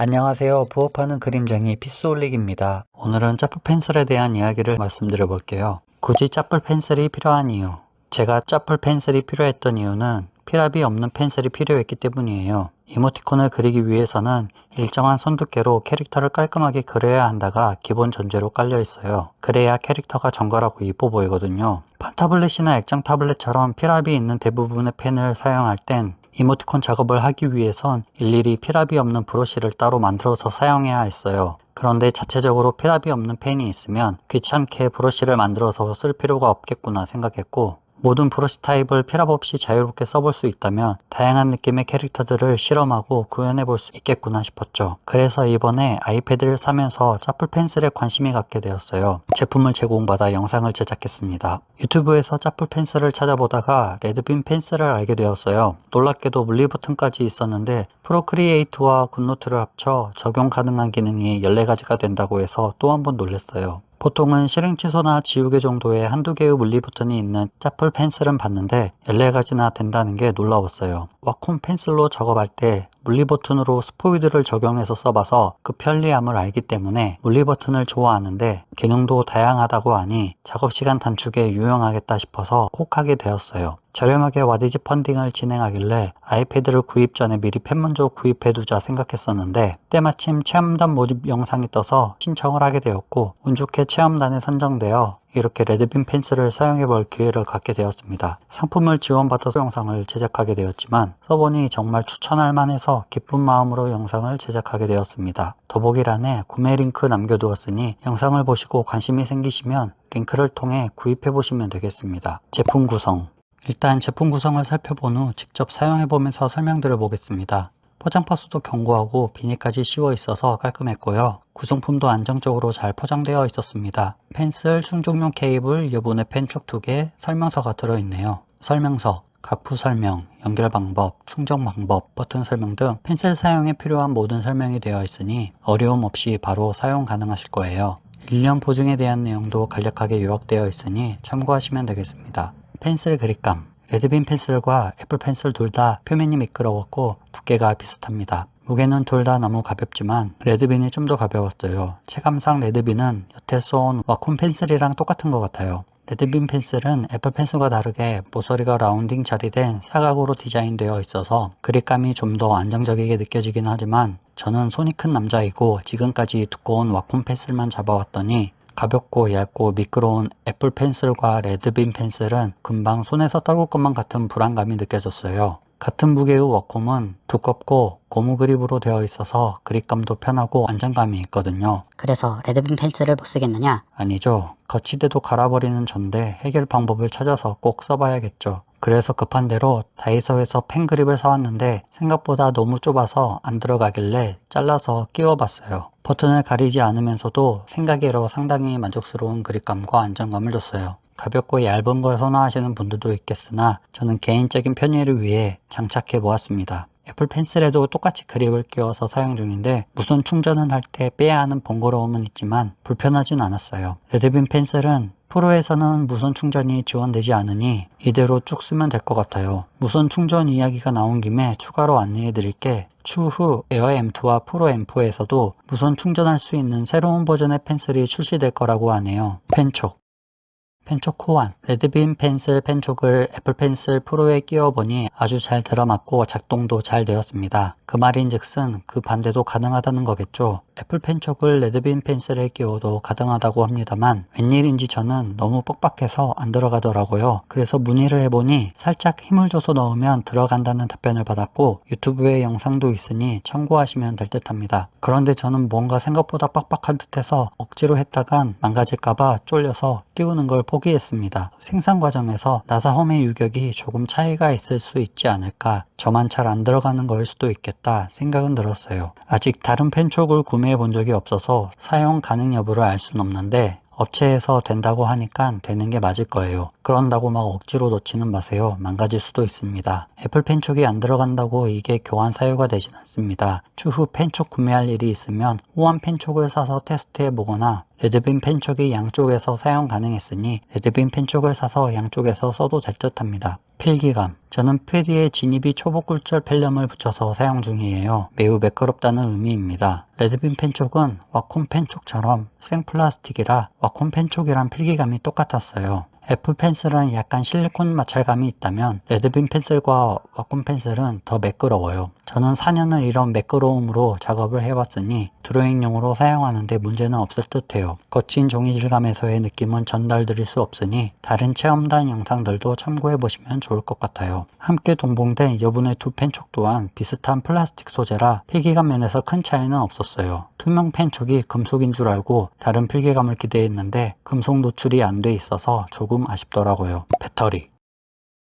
안녕하세요. 부업하는 그림쟁이 피스올릭입니다. 오늘은 짜풀 펜슬에 대한 이야기를 말씀드려 볼게요. 굳이 짜풀 펜슬이 필요한 이유. 제가 짜풀 펜슬이 필요했던 이유는 필압이 없는 펜슬이 필요했기 때문이에요. 이모티콘을 그리기 위해서는 일정한 선 두께로 캐릭터를 깔끔하게 그려야 한다가 기본 전제로 깔려 있어요. 그래야 캐릭터가 정갈하고 이뻐 보이거든요. 판타블렛이나 액정 타블렛처럼 필압이 있는 대부분의 펜을 사용할 땐 이모티콘 작업을 하기 위해선 일일이 필압이 없는 브러쉬를 따로 만들어서 사용해야 했어요. 그런데 자체적으로 필압이 없는 펜이 있으면 귀찮게 브러쉬를 만들어서 쓸 필요가 없겠구나 생각했고, 모든 브러쉬 타입을 필압 없이 자유롭게 써볼 수 있다면 다양한 느낌의 캐릭터들을 실험하고 구현해 볼 수 있겠구나 싶었죠. 그래서 이번에 아이패드를 사면서 짜풀 펜슬에 관심이 갖게 되었어요. 제품을 제공받아 영상을 제작했습니다. 유튜브에서 짜풀 펜슬을 찾아보다가 레드빔 펜슬을 알게 되었어요. 놀랍게도 물리 버튼까지 있었는데 프로크리에이트와 굿노트를 합쳐 적용 가능한 기능이 14가지가 된다고 해서 또 한 번 놀랐어요. 보통은 실행 취소나 지우개 정도의 한두 개의 물리 버튼이 있는 짜풀 펜슬은 봤는데 14가지나 된다는 게 놀라웠어요. 와콤 펜슬로 작업할 때 물리 버튼으로 스포이드를 적용해서 써봐서 그 편리함을 알기 때문에 물리 버튼을 좋아하는데, 기능도 다양하다고 하니 작업시간 단축에 유용하겠다 싶어서 혹하게 되었어요. 저렴하게 와디즈 펀딩을 진행하길래 아이패드를 구입 전에 미리 펜 먼저 구입해두자 생각했었는데, 때마침 체험단 모집 영상이 떠서 신청을 하게 되었고, 운 좋게 체험단에 선정되어 이렇게 레드빔 펜슬을 사용해볼 기회를 갖게 되었습니다. 상품을 지원받아서 영상을 제작하게 되었지만 써보니 정말 추천할 만해서 기쁜 마음으로 영상을 제작하게 되었습니다. 더보기란에 구매 링크 남겨두었으니 영상을 보시고 관심이 생기시면 링크를 통해 구입해보시면 되겠습니다. 제품 구성. 일단 제품 구성을 살펴본 후 직접 사용해보면서 설명드려 보겠습니다. 포장 파수도 견고하고 비닐까지 씌워 있어서 깔끔했고요. 구성품도 안정적으로 잘 포장되어 있었습니다. 펜슬, 충전용 케이블, 여분의 펜촉 2개, 설명서가 들어있네요. 설명서, 각부 설명, 연결 방법, 충전 방법, 버튼 설명 등 펜슬 사용에 필요한 모든 설명이 되어 있으니 어려움 없이 바로 사용 가능하실 거예요. 1년 보증에 대한 내용도 간략하게 요약되어 있으니 참고하시면 되겠습니다. 펜슬 그립감. 레드빔 펜슬과 애플 펜슬 둘 다 표면이 미끄러웠고 두께가 비슷합니다. 무게는 둘 다 너무 가볍지만 레드빔이 좀 더 가벼웠어요. 체감상 레드빔은 여태 써온 와콤 펜슬이랑 똑같은 것 같아요. 레드빔 펜슬은 애플 펜슬과 다르게 모서리가 라운딩 처리된 사각으로 디자인되어 있어서 그립감이 좀 더 안정적이게 느껴지긴 하지만, 저는 손이 큰 남자이고 지금까지 두꺼운 와콤 펜슬만 잡아왔더니 가볍고 얇고 미끄러운 애플 펜슬과 레드빔 펜슬은 금방 손에서 떨굴 것만 같은 불안감이 느껴졌어요. 같은 무게의 와콤은 두껍고 고무 그립으로 되어 있어서 그립감도 편하고 안정감이 있거든요. 그래서 레드빔 펜슬을 못 쓰겠느냐? 아니죠. 거치대도 갈아버리는 전데 해결 방법을 찾아서 꼭 써봐야겠죠. 그래서 급한 대로 다이소에서 펜 그립을 사왔는데 생각보다 너무 좁아서 안 들어가길래 잘라서 끼워봤어요. 버튼을 가리지 않으면서도 생각외로 상당히 만족스러운 그립감과 안정감을 줬어요. 가볍고 얇은 걸 선호하시는 분들도 있겠으나 저는 개인적인 편의를 위해 장착해 보았습니다. 애플 펜슬에도 똑같이 그립을 끼워서 사용 중인데 무선 충전을 할 때 빼야 하는 번거로움은 있지만 불편하진 않았어요. 레드빔 펜슬은 프로에서는 무선 충전이 지원되지 않으니 이대로 쭉 쓰면 될 것 같아요. 무선 충전 이야기가 나온 김에 추가로 안내해 드릴게, 추후 에어 M2와 프로 M4에서도 무선 충전할 수 있는 새로운 버전의 펜슬이 출시될 거라고 하네요. 펜촉. 펜촉 호환. 레드빔 펜슬 펜촉을 애플 펜슬 프로에 끼워보니 아주 잘 들어맞고 작동도 잘 되었습니다. 그 말인즉슨 그 반대도 가능하다는 거겠죠. 애플 펜촉을 레드빔 펜슬에 끼워도 가능하다고 합니다만 웬일인지 저는 너무 뻑뻑해서 안 들어가더라고요. 그래서 문의를 해보니 살짝 힘을 줘서 넣으면 들어간다는 답변을 받았고, 유튜브에 영상도 있으니 참고하시면 될 듯합니다. 그런데 저는 뭔가 생각보다 빡빡한 듯해서 억지로 했다간 망가질까봐 쫄려서 끼우는 걸 포기했습니다. 생산 과정에서 나사 홈의 유격이 조금 차이가 있을 수 있지 않을까, 저만 잘 안 들어가는 거일 수도 있겠다 생각은 들었어요. 아직 다른 펜촉을 구매해 본 적이 없어서 사용 가능 여부를 알 순 없는데 업체에서 된다고 하니까 되는 게 맞을 거예요. 그런다고 막 억지로 넣지는 마세요. 망가질 수도 있습니다. 애플 펜촉이 안 들어간다고 이게 교환 사유가 되진 않습니다. 추후 펜촉 구매할 일이 있으면 호환 펜촉을 사서 테스트해 보거나 레드빔 펜촉이 양쪽에서 사용 가능했으니 레드빔 펜촉을 사서 양쪽에서 써도 될 듯 합니다. 필기감. 저는 패드에 진입이 초보굴절 필름을 붙여서 사용 중이에요. 매우 매끄럽다는 의미입니다. 레드빔 펜촉은 와콤 펜촉처럼 생플라스틱이라 와콤 펜촉이랑 필기감이 똑같았어요. 애플 펜슬은 약간 실리콘 마찰감이 있다면 레드빔 펜슬과 와콤 펜슬은 더 매끄러워요. 저는 4년을 이런 매끄러움으로 작업을 해봤으니 드로잉용으로 사용하는데 문제는 없을 듯해요. 거친 종이 질감에서의 느낌은 전달드릴 수 없으니 다른 체험단 영상들도 참고해보시면 좋을 것 같아요. 함께 동봉된 여분의 두 펜촉 또한 비슷한 플라스틱 소재라 필기감 면에서 큰 차이는 없었어요. 투명 펜촉이 금속인 줄 알고 다른 필기감을 기대했는데 금속 노출이 안 돼 있어서 조금 아쉽더라고요. 배터리.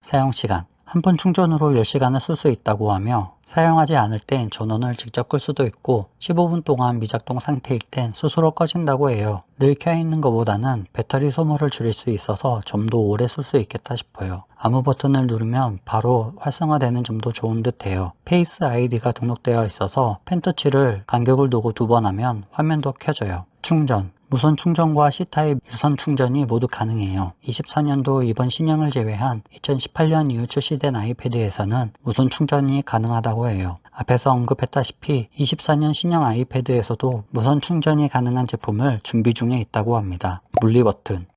사용시간. 한 번 충전으로 10시간을 쓸 수 있다고 하며 사용하지 않을 땐 전원을 직접 끌 수도 있고 15분 동안 미작동 상태일 땐 스스로 꺼진다고 해요. 늘 켜있는 것보다는 배터리 소모를 줄일 수 있어서 좀 더 오래 쓸 수 있겠다 싶어요. 아무 버튼을 누르면 바로 활성화되는 점도 좋은 듯해요. 페이스 아이디가 등록되어 있어서 펜터치를 간격을 두고 2번 하면 화면도 켜져요. 충전. 무선 충전과 C타입 유선 충전이 모두 가능해요. 24년도 이번 신형을 제외한 2018년 이후 출시된 아이패드에서는 무선 충전이 가능하다고 해요. 앞에서 언급했다시피 24년 신형 아이패드에서도 무선 충전이 가능한 제품을 준비 중에 있다고 합니다. 물리 버튼.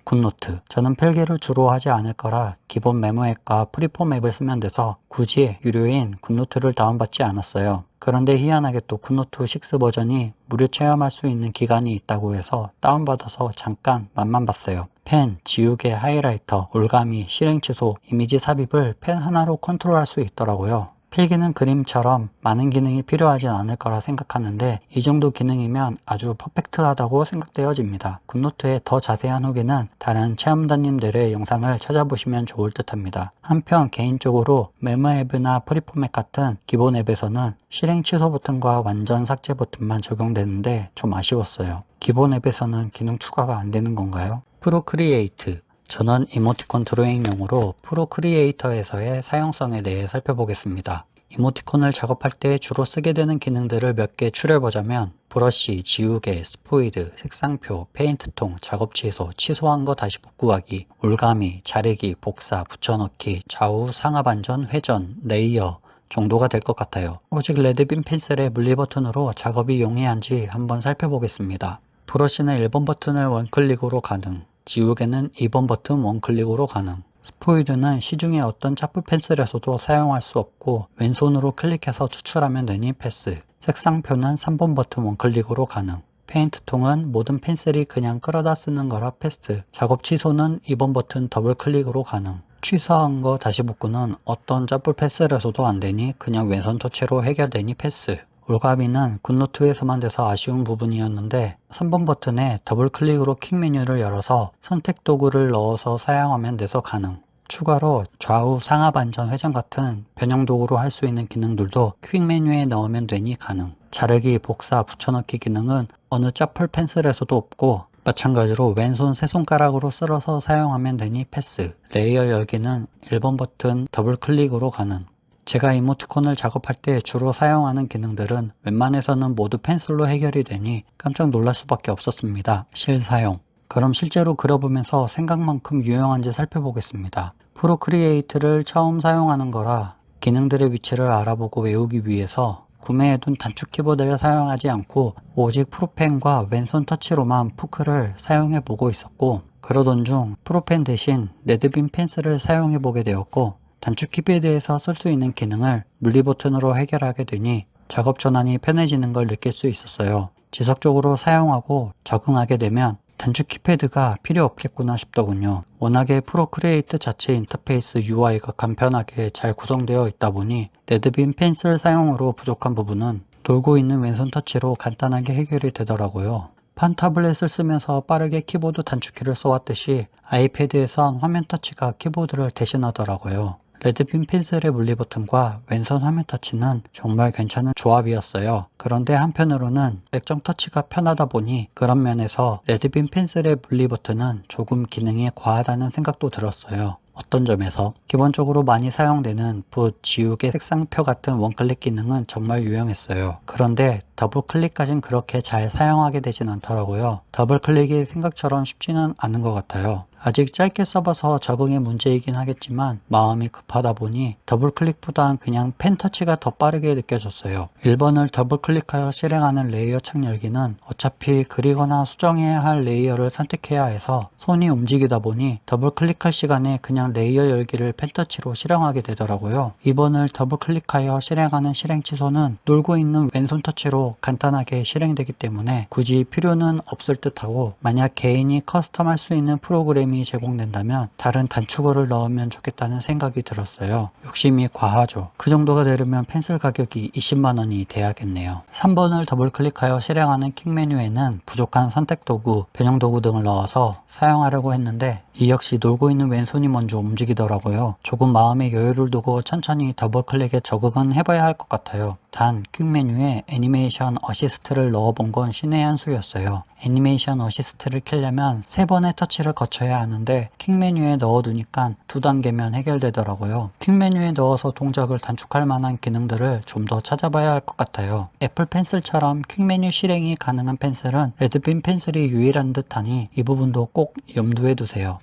굿노트. 저는 필기를 주로 하지 않을 거라 기본 메모 앱과 프리폼 앱을 쓰면 돼서 굳이 유료인 굿노트를 다운받지 않았어요. 그런데 희한하게 또 굿노트 6 버전이 무료 체험할 수 있는 기간이 있다고 해서 다운받아서 잠깐 맛만 봤어요. 펜, 지우개, 하이라이터, 올가미, 실행 취소, 이미지 삽입을 펜 하나로 컨트롤할 수 있더라고요. 필기는 그림처럼 많은 기능이 필요하진 않을 거라 생각하는데 이 정도 기능이면 아주 퍼펙트하다고 생각되어집니다. 굿노트의 더 자세한 후기는 다른 체험단님들의 영상을 찾아보시면 좋을 듯 합니다. 한편 개인적으로 메모 앱이나 프리폼 앱 같은 기본 앱에서는 실행 취소 버튼과 완전 삭제 버튼만 적용되는데 좀 아쉬웠어요. 기본 앱에서는 기능 추가가 안 되는 건가요? 프로크리에이트. 저는 이모티콘 드로잉용으로 프로크리에이터에서의 사용성에 대해 살펴보겠습니다. 이모티콘을 작업할 때 주로 쓰게 되는 기능들을 몇 개 추려보자면 브러쉬, 지우개, 스포이드, 색상표, 페인트통, 작업 취소, 취소한 거 다시 복구하기, 올가미, 자르기, 복사, 붙여넣기, 좌우 상하 반전, 회전, 레이어 정도가 될 것 같아요. 오직 레드빔 펜슬의 물리 버튼으로 작업이 용이한지 한번 살펴보겠습니다. 브러쉬는 1번 버튼을 원클릭으로 가능, 지우개는 2번 버튼 원클릭으로 가능. 스포이드는 시중의 어떤 차프 펜슬에서도 사용할 수 없고 왼손으로 클릭해서 추출하면 되니 패스. 색상표는 3번 버튼 원클릭으로 가능. 페인트통은 모든 펜슬이 그냥 끌어다 쓰는 거라 패스. 작업 취소는 2번 버튼 더블 클릭으로 가능. 취소한 거 다시 복구는 어떤 짜풀 펜슬에서도 안되니 그냥 왼손 터치로 해결되니 패스. 올가미는 굿노트에서만 돼서 아쉬운 부분이었는데 3번 버튼에 더블 클릭으로 킥 메뉴를 열어서 선택 도구를 넣어서 사용하면 돼서 가능. 추가로 좌우 상하 반전 회전 같은 변형 도구로 할 수 있는 기능들도 퀵 메뉴에 넣으면 되니 가능. 자르기, 복사, 붙여넣기 기능은 어느 짜풀 펜슬에서도 없고 마찬가지로 왼손 세 손가락으로 쓸어서 사용하면 되니 패스. 레이어 열기는 1번 버튼 더블 클릭으로 가능. 제가 이모티콘을 작업할 때 주로 사용하는 기능들은 웬만해서는 모두 펜슬로 해결이 되니 깜짝 놀랄 수밖에 없었습니다. 실사용. 그럼 실제로 그려보면서 생각만큼 유용한지 살펴보겠습니다. 프로크리에이트를 처음 사용하는 거라 기능들의 위치를 알아보고 외우기 위해서 구매해둔 단축 키보드를 사용하지 않고 오직 프로펜과 왼손 터치로만 푸크를 사용해보고 있었고 그러던 중 프로펜 대신 레드빔 펜슬을 사용해보게 되었고 단축 키패드에서 쓸 수 있는 기능을 물리 버튼으로 해결하게 되니 작업 전환이 편해지는 걸 느낄 수 있었어요. 지속적으로 사용하고 적응하게 되면 단축 키패드가 필요 없겠구나 싶더군요. 워낙에 프로크리에이트 자체 인터페이스 UI가 간편하게 잘 구성되어 있다 보니 레드빔 펜슬 사용으로 부족한 부분은 돌고 있는 왼손 터치로 간단하게 해결이 되더라고요. 판 타블렛을 쓰면서 빠르게 키보드 단축키를 써왔듯이 아이패드에선 화면 터치가 키보드를 대신하더라고요. 레드빔 펜슬의 물리 버튼과 왼손 화면 터치는 정말 괜찮은 조합이었어요. 그런데 한편으로는 액정 터치가 편하다 보니 그런 면에서 레드빔 펜슬의 물리 버튼은 조금 기능이 과하다는 생각도 들었어요. 어떤 점에서? 기본적으로 많이 사용되는 붓, 지우개, 색상표 같은 원클릭 기능은 정말 유용했어요. 그런데 더블 클릭까진 그렇게 잘 사용하게 되진 않더라고요. 더블 클릭이 생각처럼 쉽지는 않은 것 같아요. 아직 짧게 써봐서 적응의 문제이긴 하겠지만 마음이 급하다 보니 더블 클릭보단 그냥 펜 터치가 더 빠르게 느껴졌어요. 1번을 더블 클릭하여 실행하는 레이어 창 열기는 어차피 그리거나 수정해야 할 레이어를 선택해야 해서 손이 움직이다 보니 더블 클릭할 시간에 그냥 레이어 열기를 펜 터치로 실행하게 되더라고요. 2번을 더블 클릭하여 실행하는 실행 취소는 놀고 있는 왼손 터치로 간단하게 실행되기 때문에 굳이 필요는 없을 듯하고, 만약 개인이 커스텀할 수 있는 프로그램이 제공된다면 다른 단축어를 넣으면 좋겠다는 생각이 들었어요. 욕심이 과하죠. 그 정도가 되려면 펜슬 가격이 20만원이 돼야겠네요. 3번을 더블 클릭하여 실행하는 킥 메뉴에는 부족한 선택 도구, 변형 도구 등을 넣어서 사용하려고 했는데 이 역시 놀고 있는 왼손이 먼저 움직이더라고요. 조금 마음의 여유를 두고 천천히 더블 클릭에 적응은 해봐야 할 것 같아요. 단 퀵 메뉴에 애니메이션 어시스트를 넣어본 건 신의 한 수였어요. 애니메이션 어시스트를 켜려면 3번의 터치를 거쳐야 하는데 퀵 메뉴에 넣어두니까 2단계면 해결되더라고요. 퀵 메뉴에 넣어서 동작을 단축할 만한 기능들을 좀 더 찾아봐야 할 것 같아요. 애플 펜슬처럼 퀵 메뉴 실행이 가능한 펜슬은 레드빔 펜슬이 유일한 듯하니 이 부분도 꼭 염두에 두세요.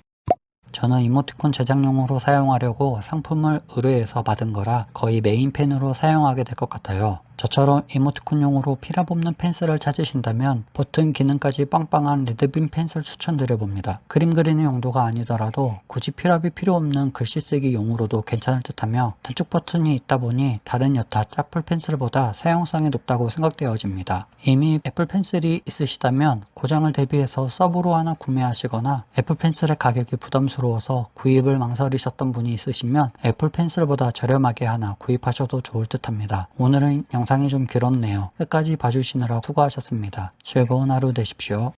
저는 이모티콘 제작용으로 사용하려고 상품을 의뢰해서 받은 거라 거의 메인펜으로 사용하게 될 것 같아요. 저처럼 이모티콘용으로 필요 없는 펜슬을 찾으신다면 버튼 기능까지 빵빵한 레드빔 펜슬 추천드려봅니다. 그림 그리는 용도가 아니더라도 굳이 필압이 필요 없는 글씨 쓰기 용으로도 괜찮을 듯하며 단축 버튼이 있다 보니 다른 여타 짜플 펜슬보다 사용성이 높다고 생각되어집니다. 이미 애플 펜슬이 있으시다면 고장을 대비해서 서브로 하나 구매하시거나 애플 펜슬의 가격이 부담스러워서 구입을 망설이셨던 분이 있으시면 애플 펜슬보다 저렴하게 하나 구입하셔도 좋을 듯합니다. 오늘은 영상이 좀 길었네요. 끝까지 봐주시느라 수고하셨습니다. 즐거운 하루 되십시오.